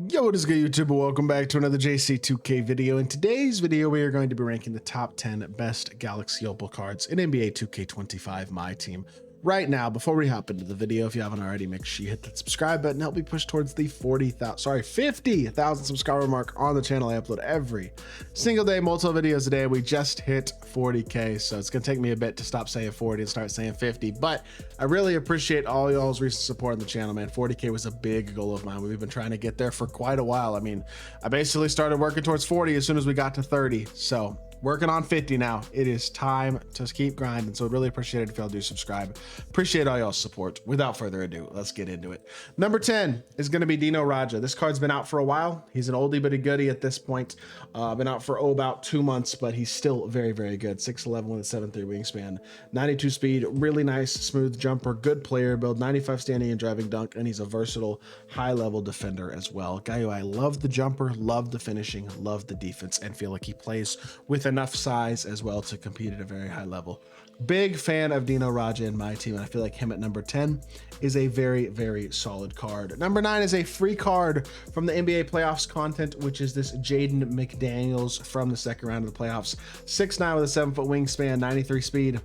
Yo, what is good, YouTube? Welcome back to another JC2K video. In today's video, we are going to be ranking the top 10 best Galaxy Opal cards in NBA 2K25 MyTEAM. Right now, before we hop into the video, if you haven't already, make sure you hit that subscribe button. Help me push towards the 50,000 subscriber mark on the channel. I upload every single day, multiple videos a day. We just hit 40K, so it's gonna take me a bit to stop saying 40 and start saying 50. But I really appreciate all y'all's recent support on the channel, man. 40K was a big goal of mine. We've been trying to get there for quite a while. I mean, I basically started working towards 40 as soon as we got to 30. So working on 50 now. It is time to keep grinding. So I'd really appreciate it if y'all do subscribe. Appreciate all y'all's support. Without further ado, let's get into it. Number 10 is going to be Dino Roger. This card's been out for a while. He's an oldie but a goodie at this point. Been out for about 2 months, but he's still very, very good. 6'11 with a 7'3 wingspan, 92 speed, really nice, smooth jumper, good player build, 95 standing and driving dunk, and he's a versatile, high-level defender as well. Guy who I love the jumper, love the finishing, love the defense, and feel like he plays with enough size as well to compete at a very high level. Big fan of Dino Roger in my team, and I feel like him at number 10 is a very, very solid card. Number 9 is a free card from the NBA playoffs content, which is this Jaden McDaniels from the second round of the playoffs. 6'9 with a 7-foot wingspan, 93 speed,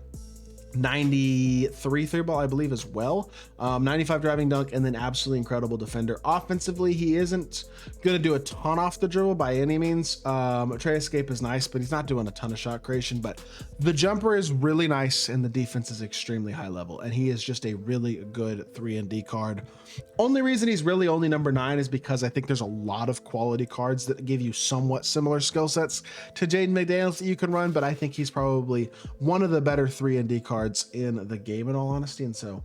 93 three ball, I believe, as well. 95 driving dunk, and then absolutely incredible defender. Offensively, he isn't going to do a ton off the dribble by any means. Tray escape is nice, but he's not doing a ton of shot creation. But the jumper is really nice, and the defense is extremely high level. And he is just a really good 3-and-D card. Only reason he's really only number 9 is because I think there's a lot of quality cards that give you somewhat similar skill sets to Jaden McDaniel that you can run, but I think he's probably one of the better 3-and-D cards in the game, in all honesty. And so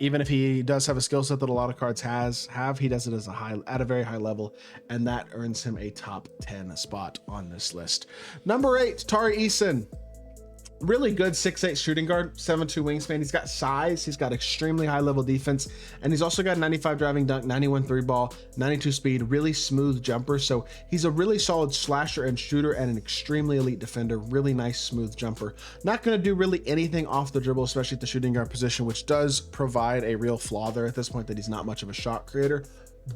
even if he does have a skill set that a lot of cards have, he does it as at a very high level, and that earns him a top 10 spot on this list. Number 8, Tari Eason. Really good 6'8 shooting guard, 7'2 wingspan. He's got size, he's got extremely high level defense, and he's also got 95 driving dunk, 91 three ball, 92 speed, really smooth jumper. So he's a really solid slasher and shooter and an extremely elite defender. Really nice smooth jumper. Not going to do really anything off the dribble, especially at the shooting guard position, which does provide a real flaw there at this point, that he's not much of a shot creator.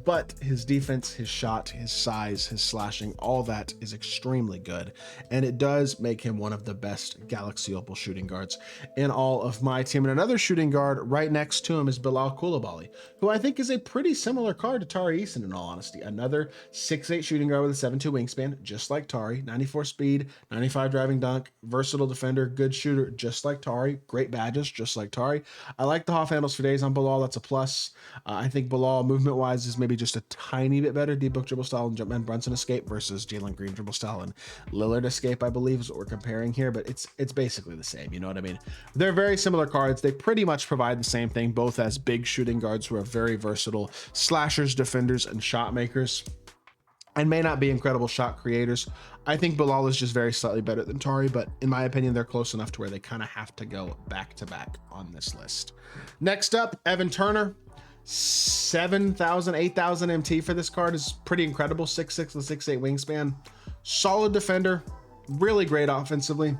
But his defense, his shot, his size, his slashing, all that is extremely good. And it does make him one of the best Galaxy Opal shooting guards in all of my team. And another shooting guard right next to him is Bilal Koulibali, who I think is a pretty similar card to Tari Eason, in all honesty. Another 6'8 shooting guard with a 7'2 wingspan, just like Tari, 94 speed, 95 driving dunk, versatile defender, good shooter, just like Tari, great badges, just like Tari. I like the off handles for days on Bilal. That's a plus. I think Bilal, movement-wise, is maybe just a tiny bit better. D-Book dribble style and Jumpman Brunson escape versus Jalen Green dribble style and Lillard escape, I believe, is what we're comparing here, but it's basically the same, you know what I mean? They're very similar cards. They pretty much provide the same thing, both as big shooting guards who are very versatile slashers, defenders, and shot makers, and may not be incredible shot creators. I think Bilal is just very slightly better than Tari, but in my opinion, they're close enough to where they kind of have to go back to back on this list. Next up, Evan Turner. 7,000, 8,000 MT for this card is pretty incredible. 6'6 with 6'8 wingspan, solid defender, really great offensively.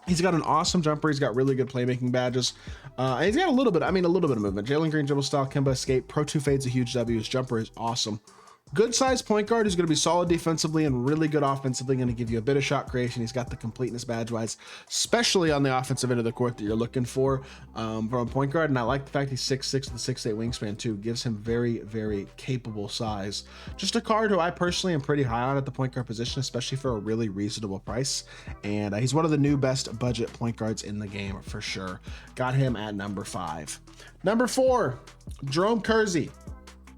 He's got an awesome jumper. He's got really good playmaking badges. And he's got a little bit of movement. Jalen Green dribble style, Kemba escape, Pro 2 fades a huge W. His jumper is awesome. Good size point guard who's going to be solid defensively and really good offensively, going to give you a bit of shot creation. He's got the completeness badge wise, especially on the offensive end of the court that you're looking for from a point guard. And I like the fact he's 6'6 with a 6'8 wingspan too. Gives him very, very capable size. Just a card who I personally am pretty high on at the point guard position, especially for a really reasonable price. And he's one of the new best budget point guards in the game for sure. Got him at number 5. Number 4, Jerome Kersey.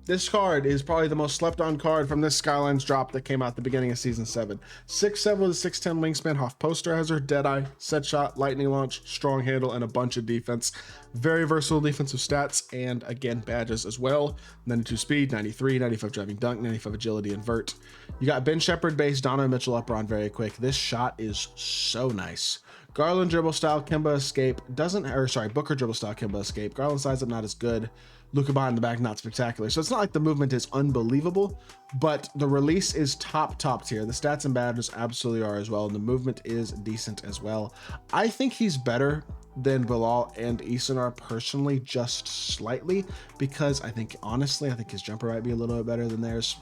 This card is probably the most slept on card from this Skylines drop that came out at the beginning of season 7. 6'7 with a 6'10 wingspan, Hoff poster hazard, deadeye, set shot, lightning launch, strong handle, and a bunch of defense. Very versatile defensive stats, and again, badges as well. 92 speed, 93, 95 driving dunk, 95 agility and vert. You got Ben Shepherd base, Donovan Mitchell upper on very quick. This shot is so nice. Garland dribble style, Kemba escape Booker dribble style, Kemba escape. Garland size up not as good. Luka behind the back, not spectacular. So it's not like the movement is unbelievable, but the release is top tier. The stats and badges absolutely are as well, and the movement is decent as well. I think he's better than Bilal and Eason are personally, just slightly, because I think, honestly, I think his jumper might be a little bit better than theirs.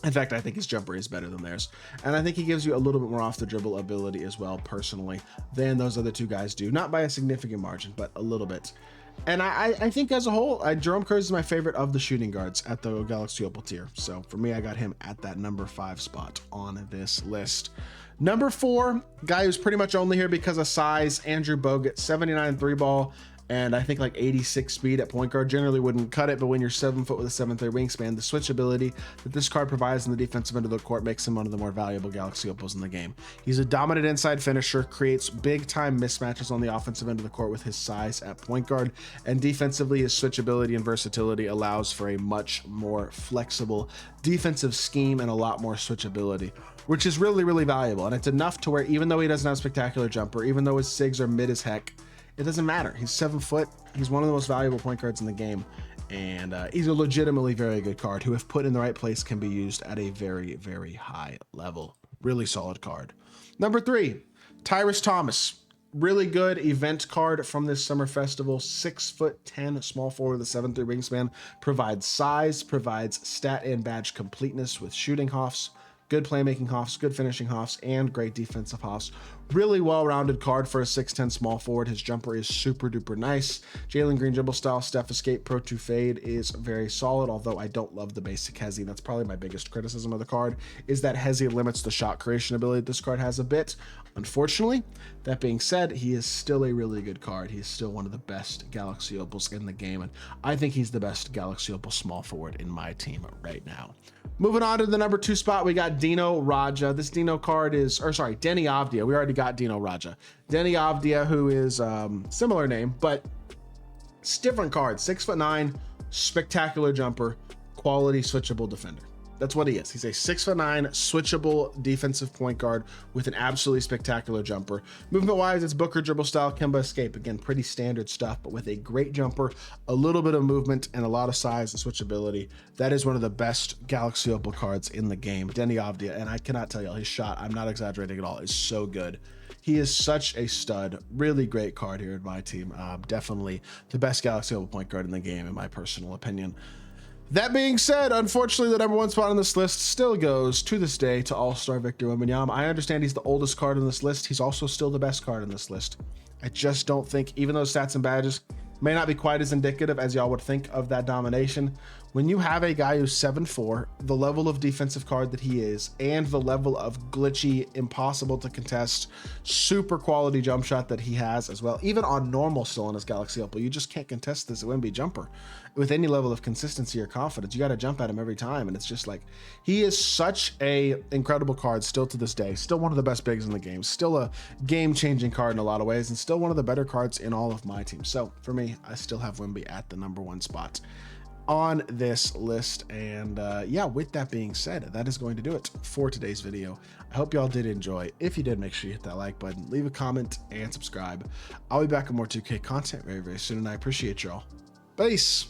In fact, I think his jumper is better than theirs. And I think he gives you a little bit more off the dribble ability as well, personally, than those other two guys do. Not by a significant margin, but a little bit. And I think as a whole, Jerome Kersey is my favorite of the shooting guards at the Galaxy Opal tier. So for me, I got him at that number 5 spot on this list. Number 4, guy who's pretty much only here because of size, Andrew Bogat, 79 3 ball, and I think like 86 speed at point guard. Generally wouldn't cut it, but when you're 7 foot with a 7'3" wingspan, the switch ability that this card provides in the defensive end of the court makes him one of the more valuable Galaxy Opals in the game. He's a dominant inside finisher, creates big time mismatches on the offensive end of the court with his size at point guard, and defensively his switch ability and versatility allows for a much more flexible defensive scheme and a lot more switchability, which is really valuable. And it's enough to where even though he doesn't have a spectacular jumper, even though his SIGs are mid as heck, it doesn't matter. He's 7 foot. He's one of the most valuable point guards in the game. And he's a legitimately very good card who, if put in the right place, can be used at a very high level. Really solid card. Number 3, Tyrus Thomas. Really good event card from this summer festival. 6'10", small forward with a 7'3" wingspan. Provides size, provides stat and badge completeness with shooting hoffs, good playmaking hoffs, good finishing hoffs, and great defensive hoffs. Really well-rounded card for a 6'10" small forward. His jumper is super duper nice. Jalen Green dribble style, Steph escape, Pro 2 fade is very solid, although I don't love the basic Hezi. That's probably my biggest criticism of the card, is that Hezi limits the shot creation ability this card has a bit, unfortunately. That being said, he is still a really good card. He's still one of the best Galaxy Opals in the game, and I think he's the best Galaxy Opal small forward in my team right now. Moving on to the number 2 spot, we got Dino Roger. This Dino card is, Denny Odia. We already got Dino Roger. Denny Odia, who is similar name, but it's different card. 6'9", spectacular jumper, quality switchable defender. That's what he is. He's a 6'9", switchable defensive point guard with an absolutely spectacular jumper. Movement-wise, it's Booker dribble style, Kemba escape. Again, pretty standard stuff, but with a great jumper, a little bit of movement, and a lot of size and switchability. That is one of the best Galaxy Opal cards in the game. Denny Odia, and I cannot tell you, his shot, I'm not exaggerating at all, is so good. He is such a stud. Really great card here in my team. Definitely the best Galaxy Opal point guard in the game, in my personal opinion. That being said, unfortunately, the number 1 spot on this list still goes, to this day, to All-Star Victor Wembanyama. I understand he's the oldest card on this list. He's also still the best card on this list. I just don't think, even though stats and badges may not be quite as indicative as y'all would think of that domination, when you have a guy who's 7'4", the level of defensive card that he is, and the level of glitchy, impossible to contest, super quality jump shot that he has as well, even on normal still on his Galaxy Opal, you just can't contest this Wemby jumper with any level of consistency or confidence. You got to jump at him every time, and it's just like, he is such a incredible card still to this day, still one of the best bigs in the game, still a game-changing card in a lot of ways, and still one of the better cards in all of my team. So for me, I still have Wemby at the number 1 spot on this list. And yeah, with that being said, that is going to do it for today's video. I hope y'all did enjoy. If you did, make sure you hit that like button, leave a comment, and subscribe. I'll be back with more 2K content very soon, and I appreciate y'all. Peace.